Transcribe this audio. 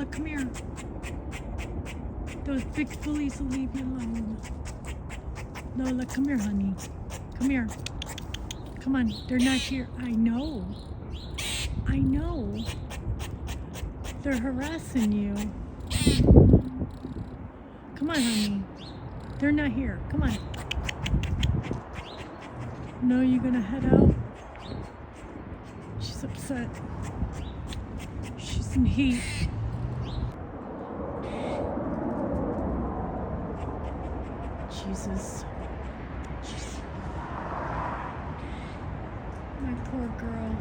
Lola, come here. Those big bullies will leave you alone. Lola, come here, honey. Come here. Come on, they're not here. I know. I know. They're harassing you. Come on, honey. They're not here. Come on. No, you're gonna head out? She's upset. She's in heat. Jesus. My poor girl.